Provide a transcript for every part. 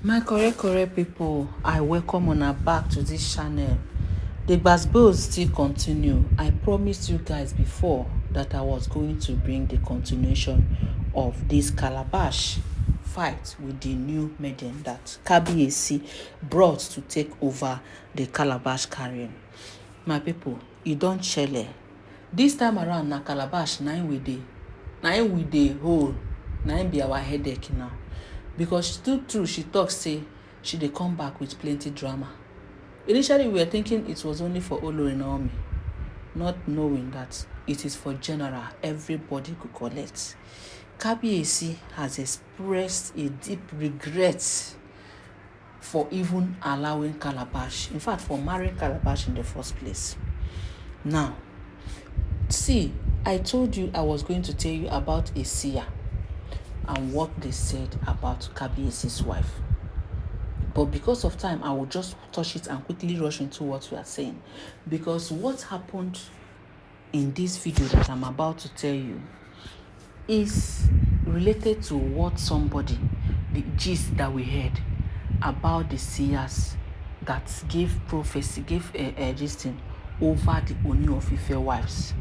My correct people, I welcome una back to this channel. The gbasgbos still continue. I promised you guys before that I was going to bring the continuation of this calabash fight with the new maiden that Kabiyesi brought to take over the calabash carrying. My people, e don shele. This time around na calabash na im we dey hold, na im be our headache now. Because true she talk say she dey come back with plenty drama. Initially we were thinking it was only for Olori Naomi, not knowing that it is for general, everybody could collect. Kabiyesi has expressed a deep regret for even allowing calabash, in fact for marrying calabash in the first place. Now, see, I told you I was going to tell you about a seer and what they said about Kabiyesi's wife. But because of time, I will just touch it and quickly rush into what we are saying. Because what happened in this video that I'm about to tell you is related to what somebody, the gist that we heard about the seers that gave prophecy, gave this thing over the Ooni of Ife wives.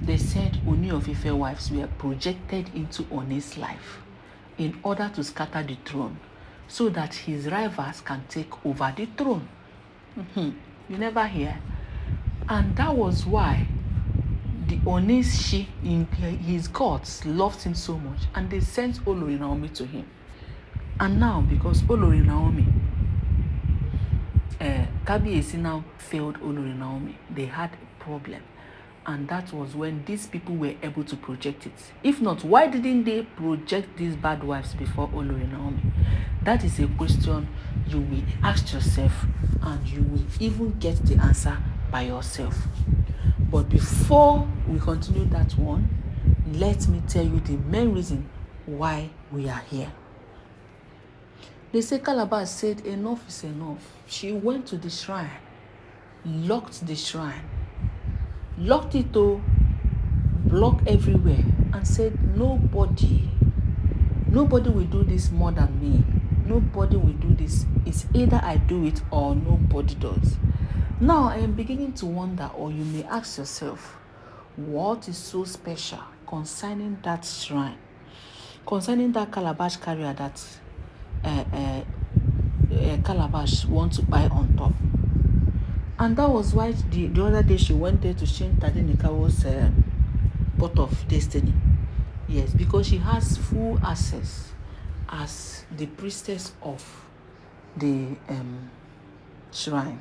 They said Ooni of Ife wives were projected into Ooni's life in order to scatter the throne so that his rivals can take over the throne. You never hear? And that was why the Ooni's in his gods loved him so much, and they sent Olori Naomi to him. And now, because Olori Naomi, Kabiyesi now failed Olori Naomi, they had a problem. And that was when these people were able to project it. If not, why didn't they project these bad wives before Olori Naomi? That is a question you will ask yourself, and you will even get the answer by yourself. But before we continue that one, let me tell you the main reason why we are here. They say Calabash said enough is enough. She went to the shrine, locked the shrine, locked it to block everywhere, and said nobody will do this more than me. Nobody will do this. It's either I do it or nobody does. Now I am beginning to wonder, or you may ask yourself, what is so special concerning that shrine, concerning that calabash carrier that Calabash want to buy on top? And that was why the other day she went there to change Tadenikawo's pot of destiny. Yes, because she has full access as the priestess of the shrine.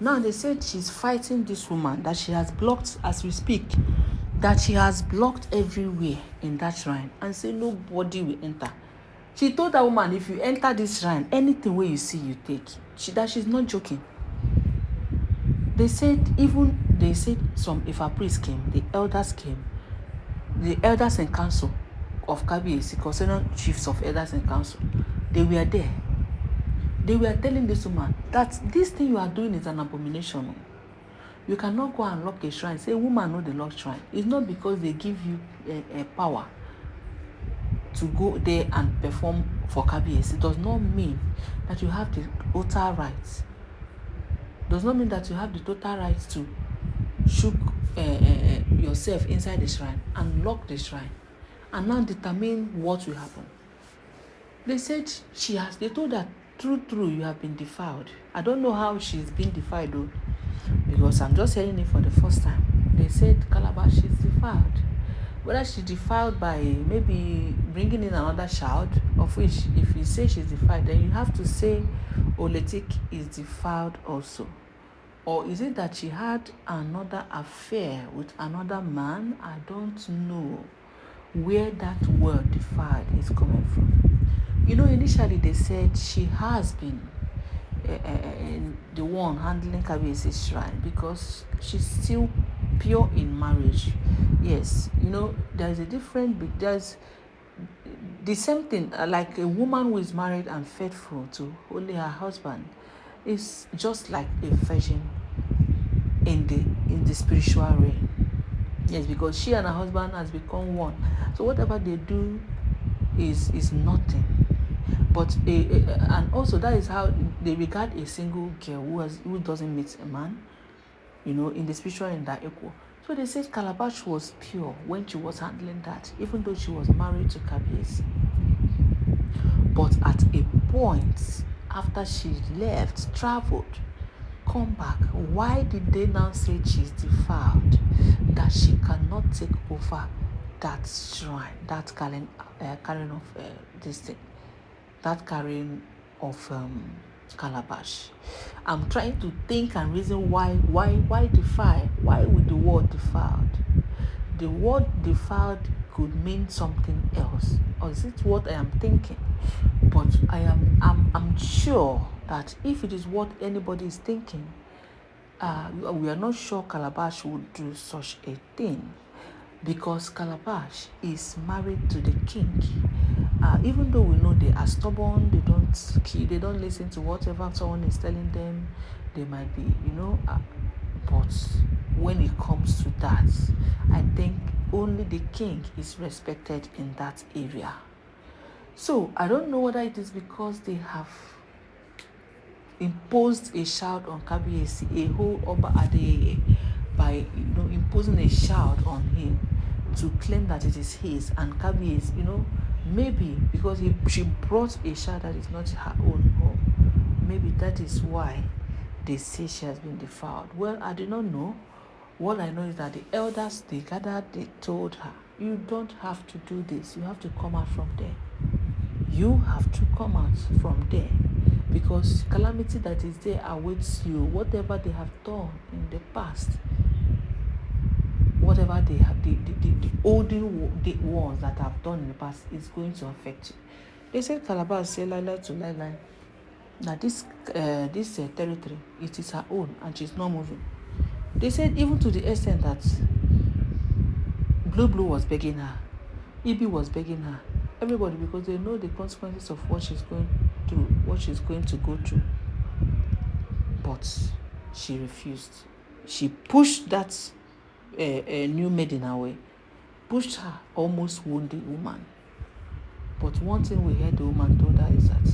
Now they said she's fighting this woman that she has blocked, as we speak, that she has blocked everywhere in that shrine, and say nobody will enter. She told that woman, if you enter this shrine, anything where you see, you take. She's not joking. They said some, if a priest came, the elders came, the elders in council of Kabiyesi, concerning chiefs of elders in council, they were there. They were telling this woman that this thing you are doing is an abomination. You cannot go and lock a shrine. Say, woman, know the lock shrine. It's not because they give you a power to go there and perform for Kabiyesi. It does not mean that you have the total rights. Does not mean that you have the total right to shook yourself inside the shrine and lock the shrine and now determine what will happen. They said they told her, true, you have been defiled. I don't know how she's been defiled though, because I'm just hearing it for the first time. They said Calabash is defiled. Whether she's defiled by maybe bringing in another child, of which if you say she's defiled, then you have to say Oletik is defiled also. Or is it that she had another affair with another man? I don't know where that word defiled is coming from. You know, initially they said she has been the one handling Kabiyesi's shrine because she's still pure in marriage. Yes, you know, there's a difference. There's the same thing, like a woman who is married and faithful to only her husband is just like a virgin in the spiritual realm. Yes, because she and her husband has become one. So whatever they do is nothing. But and also that is how they regard a single girl who doesn't meet a man, in the spiritual and that equal. So they said Calabash was pure when she was handling that, even though she was married to Kabiesi. But at a point, after she left, traveled, come back, why did they now say she's defiled? That she cannot take over that shrine, that carrying of this thing, that carrying of Calabash. I'm trying to think and reason why defile? Why would the word defiled? The word defiled could mean something else, or is it what I am thinking? But I'm sure that if it is what anybody is thinking, we are not sure Calabash would do such a thing, because Calabash is married to the king. Even though we know they are stubborn, they don't listen to whatever someone is telling them. They might be, but when it comes to that, I think only the king is respected in that area. So I don't know whether it is because they have imposed a shout on Kabiesi, a whole Oba Adeyeye, by imposing a shout on him to claim that it is his, and Kabiesi, maybe because she brought a shout that is not her own home. Maybe that is why they say she has been defiled. Well, I do not know. What I know is that the elders, they gathered, they told her, you don't have to do this. You have to come out from there. You have to come out from there, because calamity that is there awaits you. Whatever they have done in the past, whatever they have, the olden ones that have done in the past is going to affect you. They said Calabash say lie to lie. Now this territory, it is her own, and she's not moving. They said even to the extent that Blue was begging her, Ibi was begging her, everybody, because they know the consequences of what she's going through, what she's going to go through. But she refused. She pushed that new maiden away, pushed her, almost wounded the woman. But one thing we heard the woman told her is that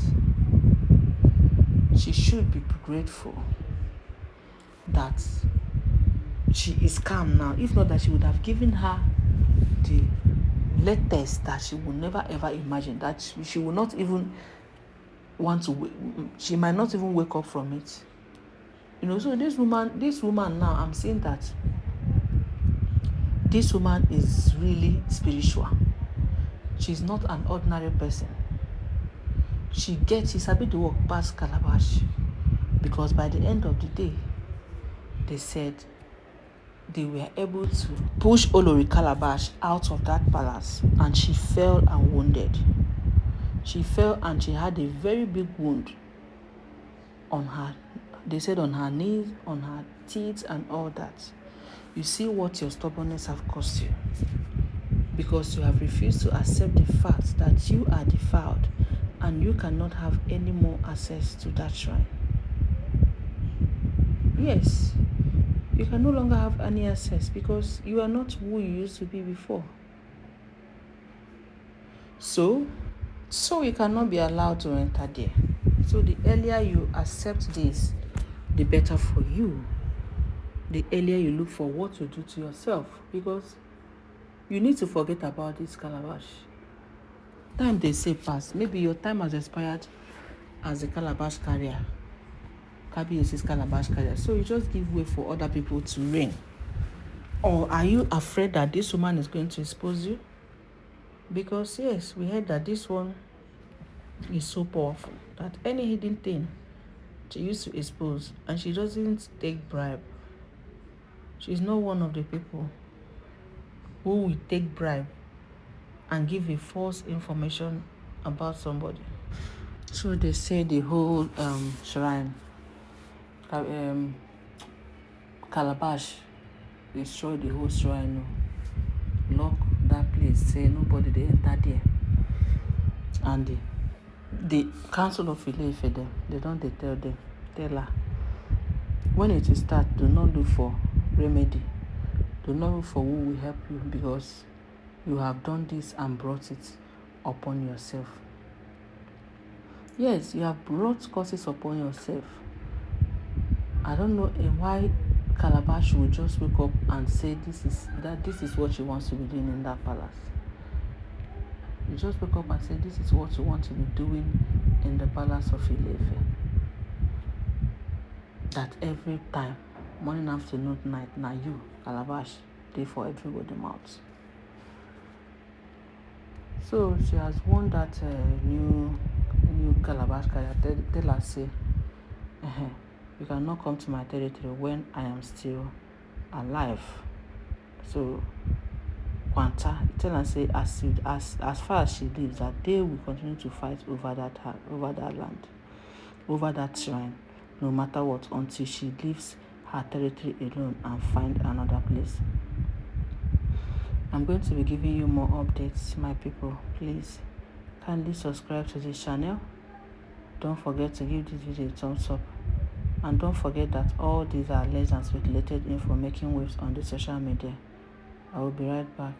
she should be grateful that she is calm now. If not, that she would have given her the latest that she would never ever imagine, that she would not even want to, she might not even wake up from it. So this woman now, I'm saying that this woman is really spiritual. She's not an ordinary person. She's able to walk past Calabash, because by the end of the day, they said they were able to push Olori Calabash out of that palace, and she fell and wounded. She fell and she had a very big wound on her. They said on her knees, on her teeth, and all that. You see what your stubbornness have cost you, because you have refused to accept the fact that you are defiled and you cannot have any more access to that shrine. Yes, you can no longer have any access because you are not who you used to be before. So you cannot be allowed to enter there. So the earlier you accept this, the better for you. The earlier you look for what to do to yourself, because you need to forget about this Calabash. Time they say pass. Maybe your time has expired as a Calabash carrier. Kabiesi's Calabash carrier. So you just give way for other people to reign. Or are you afraid that this woman is going to expose you? Because yes, we heard that this one is so powerful that any hidden thing she used to expose, and she doesn't take bribe. She's not one of the people who will take bribe and give a false information about somebody. So they say the whole shrine, Calabash, destroy the whole shrine, lock that place, say nobody they enter there. And the council of Ile-Ife, they don't tell her, when it will start, do not look for remedy, do not look for who will help you, because you have done this and brought it upon yourself. Yes, you have brought curses upon yourself. I don't know why Calabash will just wake up and say this is what she wants to be doing in that palace. You just wake up and say this is what you want to be doing in the palace of Ilefe. That every time, morning, afternoon, night, now you, Calabash, they for everybody mouth. So she has won that new Calabash card. Tell her say, you cannot come to my territory when I am still alive. So Quanta, tell her say as far as she lives, that they will continue to fight over that land, over that shrine, no matter what, until she leaves her territory alone and find another place. I'm going to be giving you more updates, my people. Please kindly subscribe to this channel. Don't forget to give this video a thumbs up. And don't forget that all these are alleged and speculated info making waves on the social media. I will be right back.